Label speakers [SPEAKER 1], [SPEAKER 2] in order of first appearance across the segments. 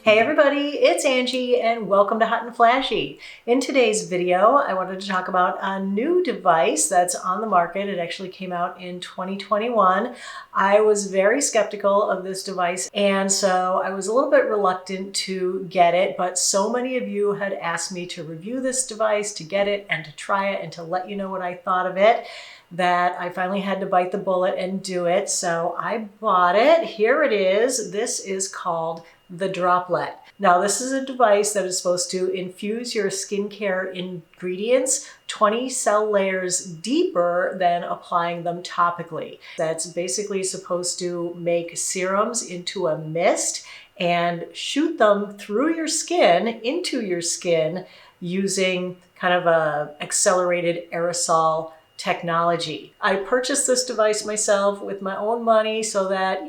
[SPEAKER 1] Hey everybody, it's Angie and welcome to Hot and Flashy. In today's video, I wanted to talk about a new device that's on the market. It actually came out in 2021. I was very skeptical of this device, and so I was a little bit reluctant to get it, but so many of you had asked me to review this device, to get it and to try it and to let you know what I thought of it, that I finally had to bite the bullet and do it. So I bought it. Here it is. This is called the Droplette. Now, this is a device that is supposed to infuse your skincare ingredients 20 cell layers deeper than applying them topically. That's basically supposed to make serums into a mist and shoot them through your skin, into your skin, using kind of a accelerated aerosol technology. I purchased this device myself with my own money so that,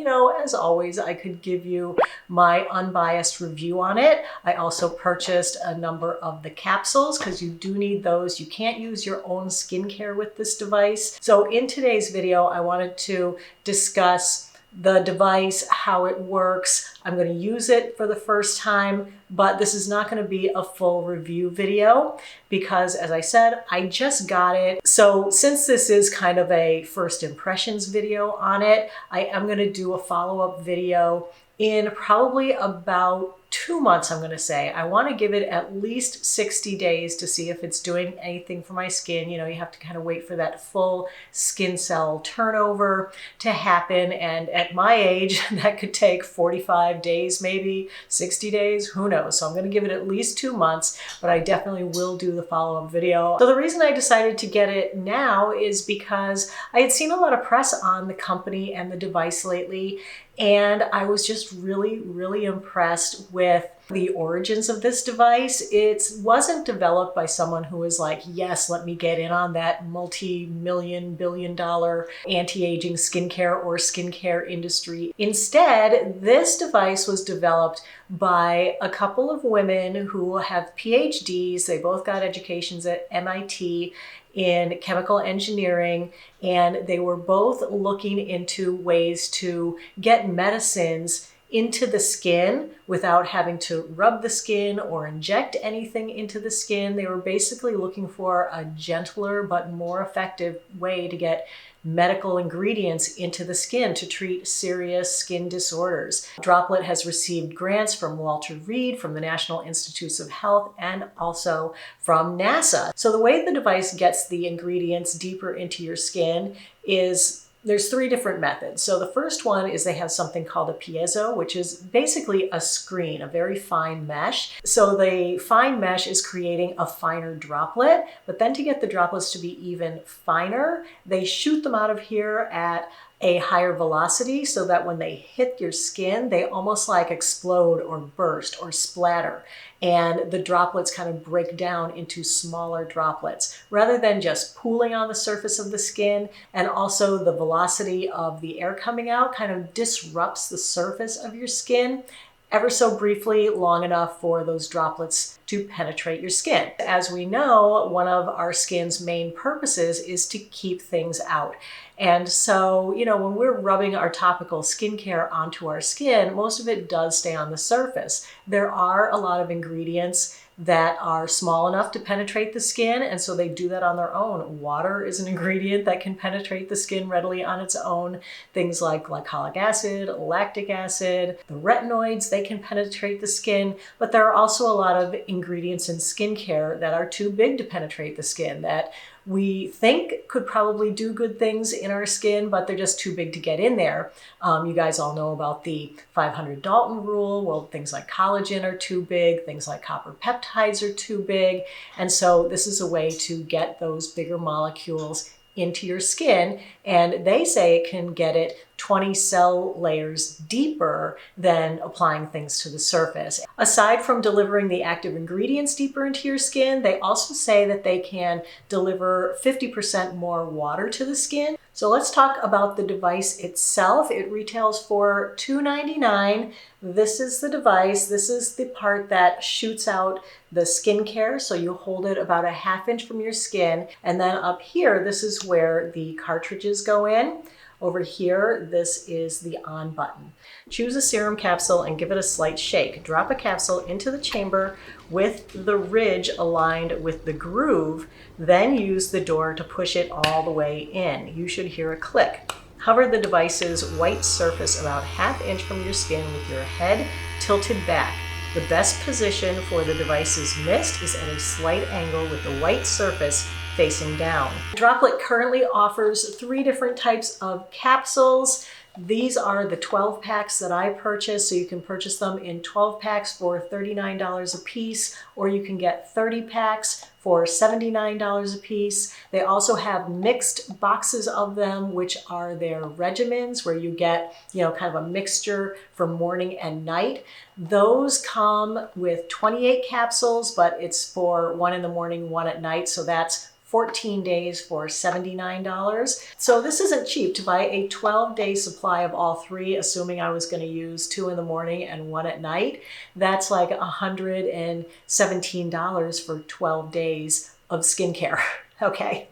[SPEAKER 1] as always, I could give you my unbiased review on it. I also purchased a number of the capsules because you do need those. You can't use your own skincare with this device. So in today's video, I wanted to discuss the device, how it works. I'm going to use it for the first time, but this is not going to be a full review video because, as I said, I just got it. So since this is kind of a first impressions video on it, I am going to do a follow-up video in probably about 2 months, I'm going to say. I want to give it at least 60 days to see if it's doing anything for my skin. You have to kind of wait for that full skin cell turnover to happen. And at my age, that could take 45 days, maybe 60 days, who knows? So I'm going to give it at least 2 months, but I definitely will do the follow-up video. So the reason I decided to get it now is because I had seen a lot of press on the company and the device lately, and I was just really, really impressed with the origins of this device. It wasn't developed by someone who was like, yes, let me get in on that multi-million, billion-dollar anti-aging skincare or skincare industry. Instead, this device was developed by a couple of women who have PhDs. They both got educations at MIT in chemical engineering, and they were both looking into ways to get medicines into the skin without having to rub the skin or inject anything into the skin. They were basically looking for a gentler but more effective way to get medical ingredients into the skin to treat serious skin disorders. Droplette has received grants from Walter Reed, from the National Institutes of Health, and also from NASA. So the way the device gets the ingredients deeper into your skin is there's 3 different methods. So the first one is they have something called a piezo, which is basically a screen, a very fine mesh. So the fine mesh is creating a finer droplet, but then to get the droplets to be even finer, they shoot them out of here at a higher velocity so that when they hit your skin, they almost like explode or burst or splatter. And the droplets kind of break down into smaller droplets rather than just pooling on the surface of the skin. And also the velocity of the air coming out kind of disrupts the surface of your skin ever so briefly, long enough for those droplets to penetrate your skin. As we know, one of our skin's main purposes is to keep things out. And so, when we're rubbing our topical skincare onto our skin, most of it does stay on the surface. There are a lot of ingredients that are small enough to penetrate the skin, and so they do that on their own. Water is an ingredient that can penetrate the skin readily on its own. Things like glycolic acid, lactic acid, the retinoids, they can penetrate the skin, but there are also a lot of ingredients in skincare that are too big to penetrate the skin, that we think could probably do good things in our skin, but they're just too big to get in there. You guys all know about the 500 Dalton rule. Well, things like collagen are too big, things like copper peptides are too big. And so this is a way to get those bigger molecules into your skin, and they say it can get it 20 cell layers deeper than applying things to the surface. Aside from delivering the active ingredients deeper into your skin, they also say that they can deliver 50% more water to the skin. So let's talk about the device itself. It retails for $2.99. This is the device. This is the part that shoots out the skincare. So you hold it about a ½ inch from your skin. And then up here, this is where the cartridges go in. Over here, this is the on button. Choose a serum capsule and give it a slight shake. Drop a capsule into the chamber with the ridge aligned with the groove, then use the door to push it all the way in. You should hear a click. Hover the device's white surface about ½ inch from your skin with your head tilted back. The best position for the device's mist is at a slight angle with the white surface facing down. Droplette currently offers 3 different types of capsules. These are the 12 packs that I purchased, so you can purchase them in 12 packs for $39 a piece, or you can get 30 packs for $79 a piece. They also have mixed boxes of them, which are their regimens, where you get, kind of a mixture for morning and night. Those come with 28 capsules, but it's for 1 in the morning, 1 at night, so that's 14 days for $79. So this isn't cheap. To buy a 12-day supply of all 3, assuming I was going to use 2 in the morning and 1 at night, that's like $117 for 12 days of skincare. Okay.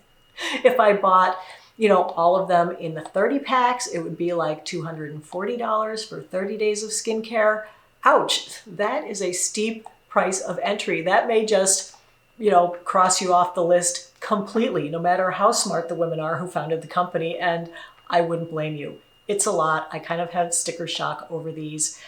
[SPEAKER 1] If I bought, all of them in the 30 packs, it would be like $240 for 30 days of skincare. Ouch, that is a steep price of entry. That may just, cross you off the list completely, no matter how smart the women are who founded the company, and I wouldn't blame you. It's a lot. I kind of have sticker shock over these,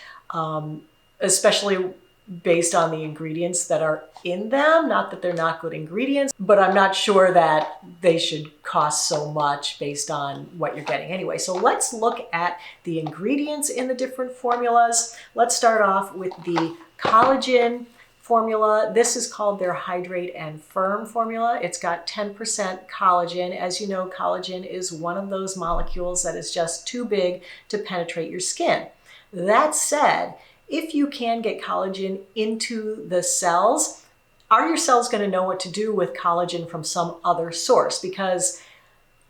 [SPEAKER 1] especially based on the ingredients that are in them. Not that they're not good ingredients, but I'm not sure that they should cost so much based on what you're getting anyway. So let's look at the ingredients in the different formulas. Let's start off with the collagen formula. This is called their Hydrate and Firm formula. It's got 10% collagen. As you know, collagen is one of those molecules that is just too big to penetrate your skin. That said, if you can get collagen into the cells, are your cells going to know what to do with collagen from some other source? Because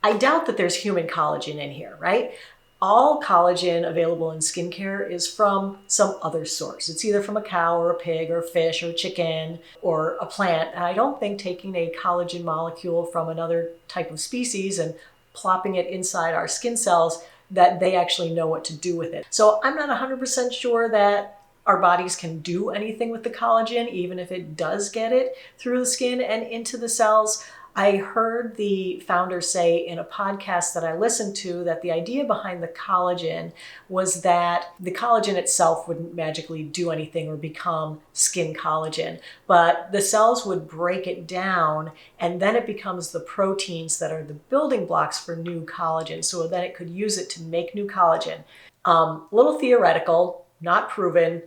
[SPEAKER 1] I doubt that there's human collagen in here, right? All collagen available in skincare is from some other source. It's either from a cow or a pig or a fish or a chicken or a plant. And I don't think taking a collagen molecule from another type of species and plopping it inside our skin cells, that they actually know what to do with it. So I'm not 100% sure that our bodies can do anything with the collagen, even if it does get it through the skin and into the cells. I heard the founder say in a podcast that I listened to that the idea behind the collagen was that the collagen itself wouldn't magically do anything or become skin collagen, but the cells would break it down and then it becomes the proteins that are the building blocks for new collagen. So then it could use it to make new collagen. Little theoretical, not proven.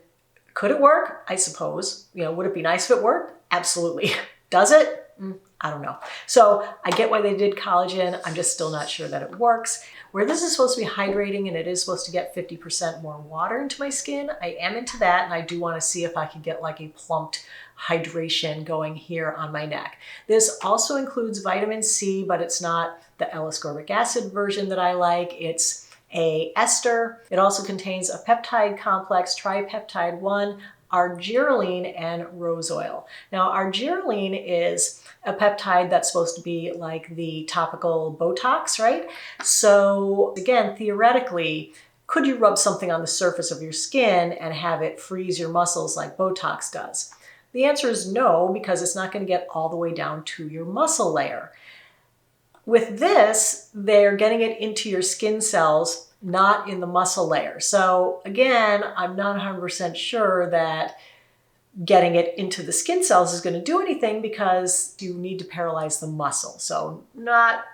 [SPEAKER 1] Could it work? I suppose. Would it be nice if it worked? Absolutely. Does it? I don't know. So I get why they did collagen. I'm just still not sure that it works. Where this is supposed to be hydrating and it is supposed to get 50% more water into my skin, I am into that, and I do want to see if I can get like a plumped hydration going here on my neck. This also includes vitamin C, but it's not the L-ascorbic acid version that I like. It's a ester. It also contains a peptide complex, tripeptide 1, argireline, and rose oil. Now, argireline is a peptide that's supposed to be like the topical Botox, right? So again, theoretically, could you rub something on the surface of your skin and have it freeze your muscles like Botox does? The answer is no, because it's not going to get all the way down to your muscle layer. With this, they're getting it into your skin cells, not in the muscle layer. So again, I'm not 100% sure that getting it into the skin cells is going to do anything, because you need to paralyze the muscle. So not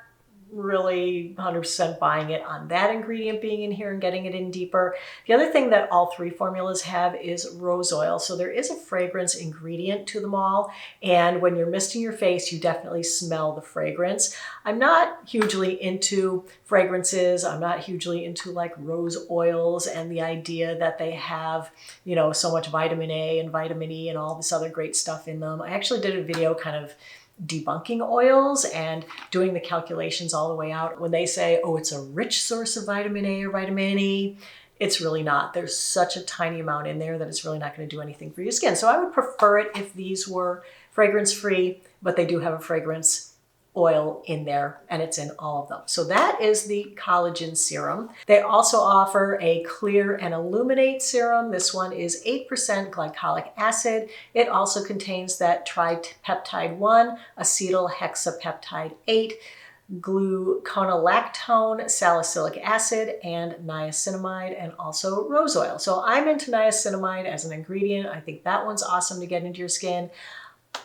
[SPEAKER 1] really 100% buying it on that ingredient being in here and getting it in deeper. The other thing that all 3 formulas have is rose oil. So there is a fragrance ingredient to them all. And when you're misting your face, you definitely smell the fragrance. I'm not hugely into fragrances. I'm not hugely into like rose oils and the idea that they have, so much vitamin A and vitamin E and all this other great stuff in them. I actually did a video kind of debunking oils and doing the calculations all the way out. When they say, oh, it's a rich source of vitamin A or vitamin E, it's really not. There's such a tiny amount in there that it's really not going to do anything for your skin. So I would prefer it if these were fragrance-free, but they do have a fragrance oil in there, and it's in all of them. So that is the collagen serum. They also offer a clear and illuminate serum. This one is 8% glycolic acid. It also contains that tripeptide 1, acetyl hexapeptide 8, gluconolactone, salicylic acid, and niacinamide, and also rose oil. So I'm into niacinamide as an ingredient. I think that one's awesome to get into your skin.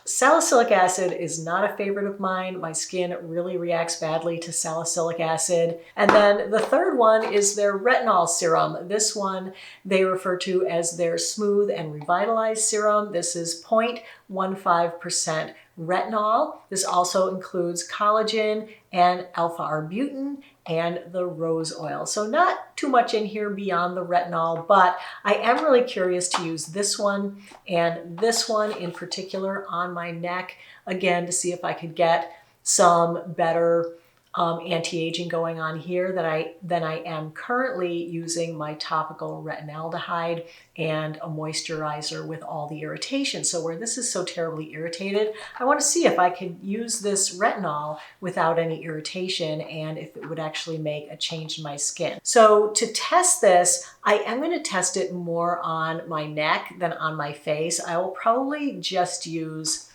[SPEAKER 1] Salicylic acid is not a favorite of mine. My skin really reacts badly to salicylic acid. And then the third one is their retinol serum. This one they refer to as their smooth and revitalized serum. This is 0.15% retinol. This also includes collagen and alpha-arbutin and the rose oil. So not too much in here beyond the retinol, but I am really curious to use this one and this one in particular on my neck, again, to see if I could get some better anti-aging going on here than I am currently using my topical retinaldehyde and a moisturizer with all the irritation. So where this is so terribly irritated, I want to see if I could use this retinol without any irritation and if it would actually make a change in my skin. So to test this, I am going to test it more on my neck than on my face. I will probably just use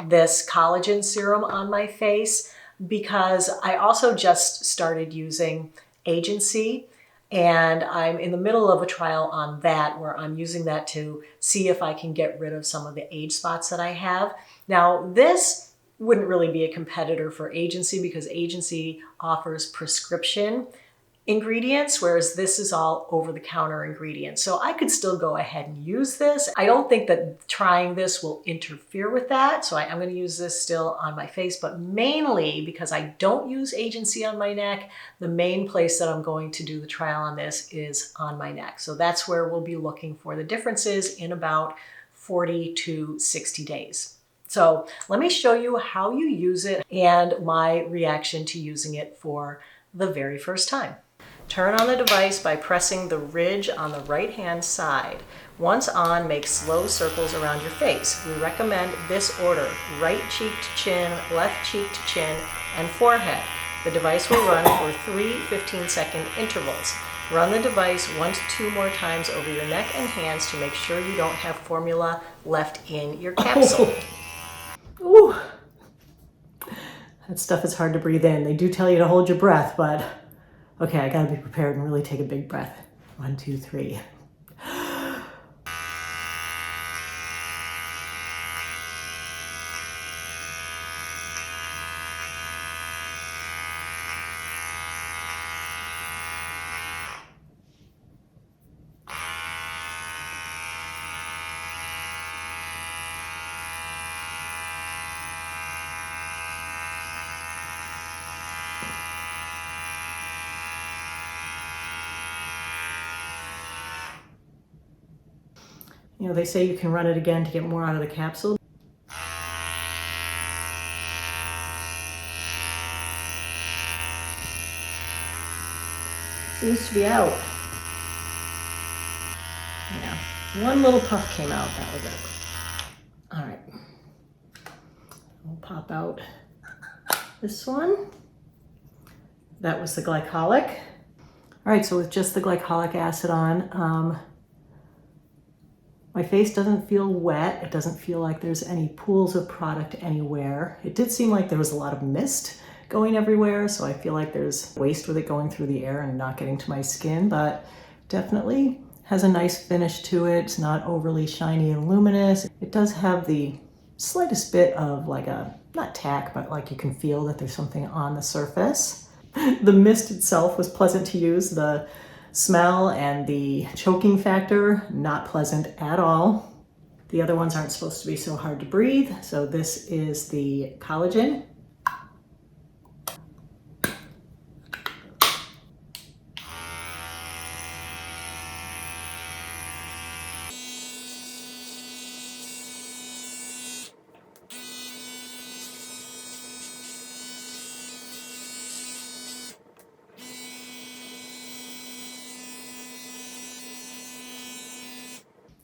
[SPEAKER 1] this collagen serum on my face, because I also just started using Agency, and I'm in the middle of a trial on that where I'm using that to see if I can get rid of some of the age spots that I have. Now, this wouldn't really be a competitor for Agency because Agency offers prescription ingredients, whereas this is all over-the-counter ingredients. So I could still go ahead and use this. I don't think that trying this will interfere with that. So I'm going to use this still on my face, but mainly because I don't use Agency on my neck, the main place that I'm going to do the trial on this is on my neck. So that's where we'll be looking for the differences in about 40 to 60 days. So let me show you how you use it and my reaction to using it for the very first time. Turn on the device by pressing the ridge on the right-hand side. Once on, make slow circles around your face. We recommend this order: right cheek to chin, left cheek to chin, and forehead. The device will run for 3 15-second intervals. Run the device 1 to 2 more times over your neck and hands to make sure you don't have formula left in your capsule. Ooh. That stuff is hard to breathe in. They do tell you to hold your breath, but okay, I gotta be prepared and really take a big breath. 1, 2, 3. You know, they say you can run it again to get more out of the capsule. Seems to be out. Yeah, one little puff came out, that was it. All right, we'll pop out this one. That was the glycolic. All right, so with just the glycolic acid on, my face doesn't feel wet. It doesn't feel like there's any pools of product anywhere. It did seem like there was a lot of mist going everywhere, so I feel like there's waste with it going through the air and not getting to my skin, but definitely has a nice finish to it. It's not overly shiny and luminous. It does have the slightest bit of like a, not tack, but like you can feel that there's something on the surface. The mist itself was pleasant to use. The smell and the choking factor, not pleasant at all. The other ones aren't supposed to be so hard to breathe. So this is the collagen.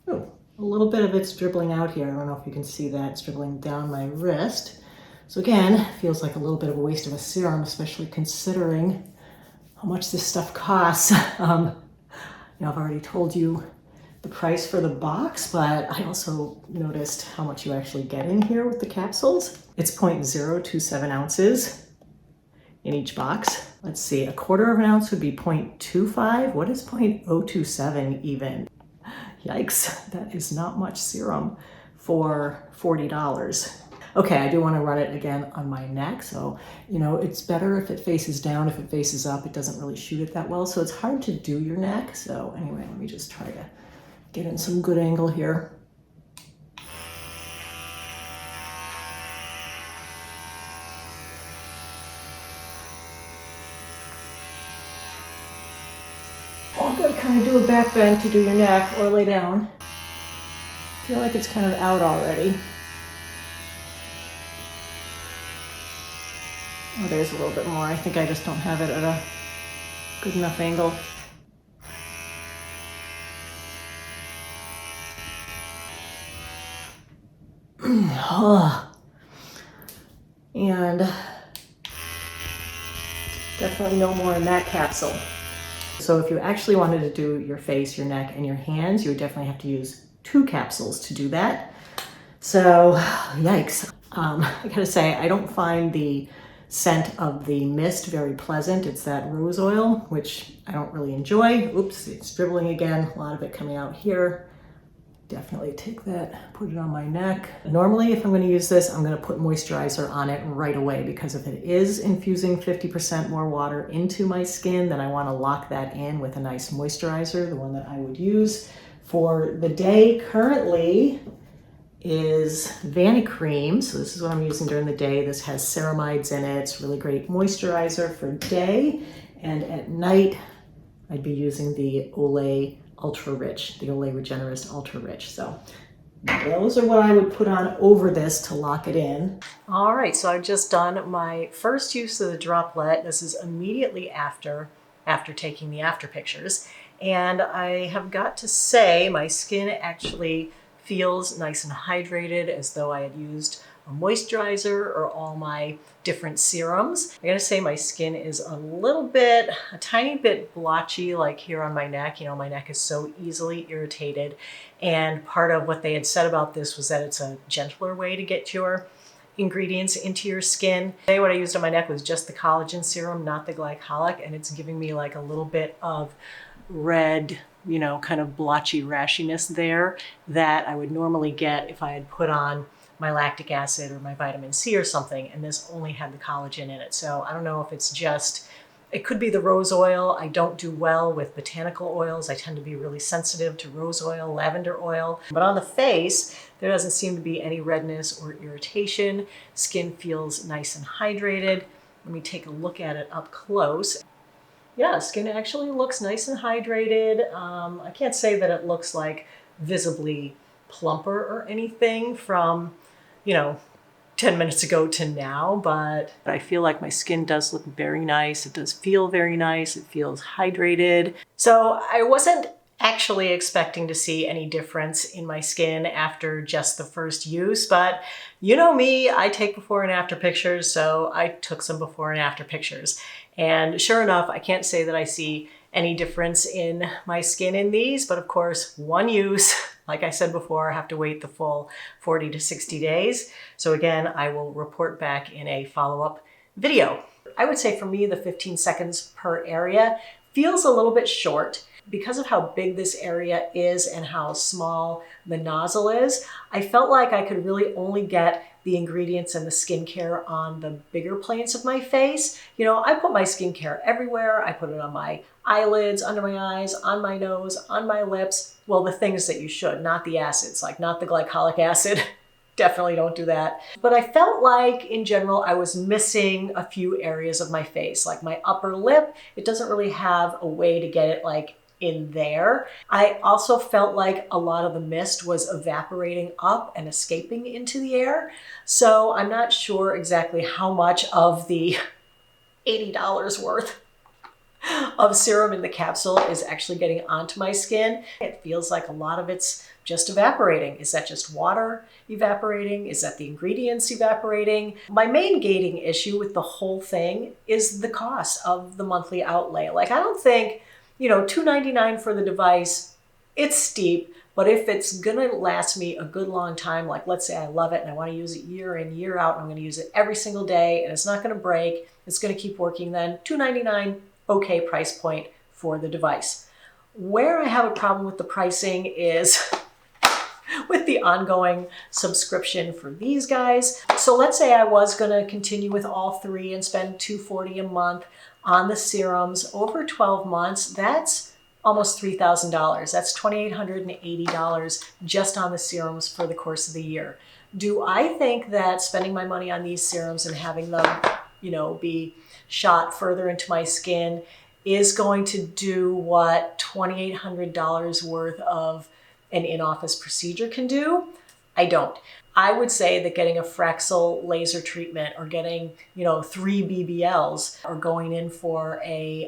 [SPEAKER 1] Ooh, a little bit of it's dribbling out here. I don't know if you can see that. It's dribbling down my wrist. So again, feels like a little bit of a waste of a serum, especially considering how much this stuff costs. I've already told you the price for the box, but I also noticed how much you actually get in here with the capsules. It's 0.027 ounces in each box. Let's see, a quarter of an ounce would be 0.25. What is 0.027 even? Yikes, that is not much serum for $40. Okay, I do want to run it again on my neck. So, it's better if it faces down. If it faces up, it doesn't really shoot it that well. So it's hard to do your neck. So anyway, let me just try to get in some good angle here. Oh, I've got to kind of do a back bend to do your neck or lay down. I feel like it's kind of out already. Oh, there's a little bit more. I think I just don't have it at a good enough angle. And definitely no more in that capsule. So if you actually wanted to do your face, your neck, and your hands, you would definitely have to use 2 capsules to do that. So, yikes. I gotta say, I don't find the scent of the mist very pleasant. It's that rose oil, which I don't really enjoy. Oops, it's dribbling again. A lot of it coming out here. Definitely take that, put it on my neck. Normally, if I'm going to use this, I'm going to put moisturizer on it right away, because if it is infusing 50% more water into my skin, then I want to lock that in with a nice moisturizer. The one that I would use for the day currently is Vanicream. So this is what I'm using during the day. This has ceramides in it. It's really great moisturizer for day. And at night, I'd be using the Olay Ultra Rich, the Olay Regenerist Ultra Rich. So those are what I would put on over this to lock it in. All right, so I've just done my first use of the Droplette. This is immediately after taking the after pictures. And I have got to say, my skin actually feels nice and hydrated, as though I had used a moisturizer or all my different serums. I gotta say, my skin is a tiny bit blotchy, like here on my neck. My neck is so easily irritated. And part of what they had said about this was that it's a gentler way to get your ingredients into your skin. Today, what I used on my neck was just the collagen serum, not the glycolic, and it's giving me like a little bit of red, kind of blotchy rashiness there that I would normally get if I had put on my lactic acid or my vitamin C or something, and this only had the collagen in it. So I don't know if it's just, it could be the rose oil. I don't do well with botanical oils. I tend to be really sensitive to rose oil, lavender oil. But on the face, there doesn't seem to be any redness or irritation. Skin feels nice and hydrated. Let me take a look at it up close. Yeah, skin actually looks nice and hydrated. I can't say that it looks like visibly plumper or anything from, 10 minutes ago to now, but I feel like my skin does look very nice. It does feel very nice. It feels hydrated. So I wasn't actually expecting to see any difference in my skin after just the first use, but you know me, I take before and after pictures, so I took some before and after pictures. And sure enough, I can't say that I see any difference in my skin in these, but of course, one use, like I said before, I have to wait the full 40 to 60 days. So again, I will report back in a follow-up video. I would say for me, the 15 seconds per area feels a little bit short. Because of how big this area is and how small the nozzle is, I felt like I could really only get the ingredients and the skincare on the bigger planes of my face. I put my skincare everywhere. I put it on my eyelids, under my eyes, on my nose, on my lips. Well, the things that you should, not the acids, like not the glycolic acid. Definitely don't do that. But I felt like in general, I was missing a few areas of my face, like my upper lip. It doesn't really have a way to get it like in there. I also felt like a lot of the mist was evaporating up and escaping into the air. So I'm not sure exactly how much of the $80 worth of serum in the capsule is actually getting onto my skin. It feels like a lot of it's just evaporating. Is that just water evaporating? Is that the ingredients evaporating? My main gating issue with the whole thing is the cost of the monthly outlay. Like, I don't think, $2.99 for the device, it's steep, but if it's gonna last me a good long time, like let's say I love it and I wanna use it year in, year out, and I'm gonna use it every single day and it's not gonna break, it's gonna keep working, then $2.99, okay price point for the device. Where I have a problem with the pricing is with the ongoing subscription for these guys. So let's say I was gonna continue with all three and spend $240 a month on the serums over 12 months. That's almost $3,000. That's $2,880 just on the serums for the course of the year. Do I think that spending my money on these serums and having them, be shot further into my skin is going to do what $2,800 worth of an in-office procedure can do? I don't. I would say that getting a Fraxel laser treatment or getting, 3 BBLs or going in for a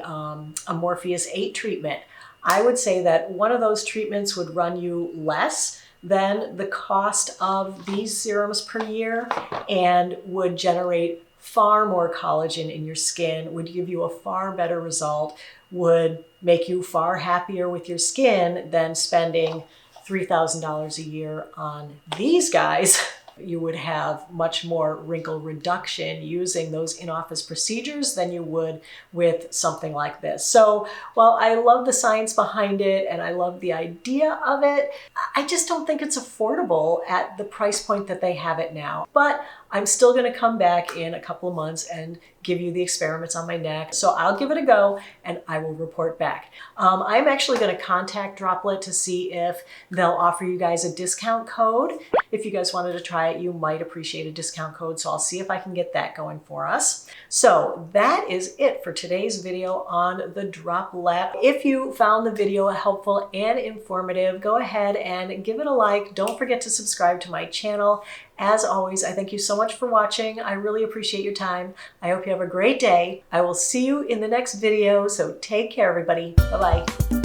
[SPEAKER 1] Morpheus 8 treatment, I would say that one of those treatments would run you less than the cost of these serums per year and would generate far more collagen in your skin, would give you a far better result, would make you far happier with your skin than spending $3,000 a year on these guys. You would have much more wrinkle reduction using those in-office procedures than you would with something like this. So while I love the science behind it and I love the idea of it, I just don't think it's affordable at the price point that they have it now. But I'm still gonna come back in a couple of months and give you the experiments on my neck. So I'll give it a go and I will report back. I'm actually gonna contact Droplette to see if they'll offer you guys a discount code. If you guys wanted to try it, you might appreciate a discount code. So I'll see if I can get that going for us. So that is it for today's video on the Droplette. If you found the video helpful and informative, go ahead and give it a like. Don't forget to subscribe to my channel. As always, I thank you so much for watching. I really appreciate your time. I hope you have a great day. I will see you in the next video, so take care, everybody. Bye-bye.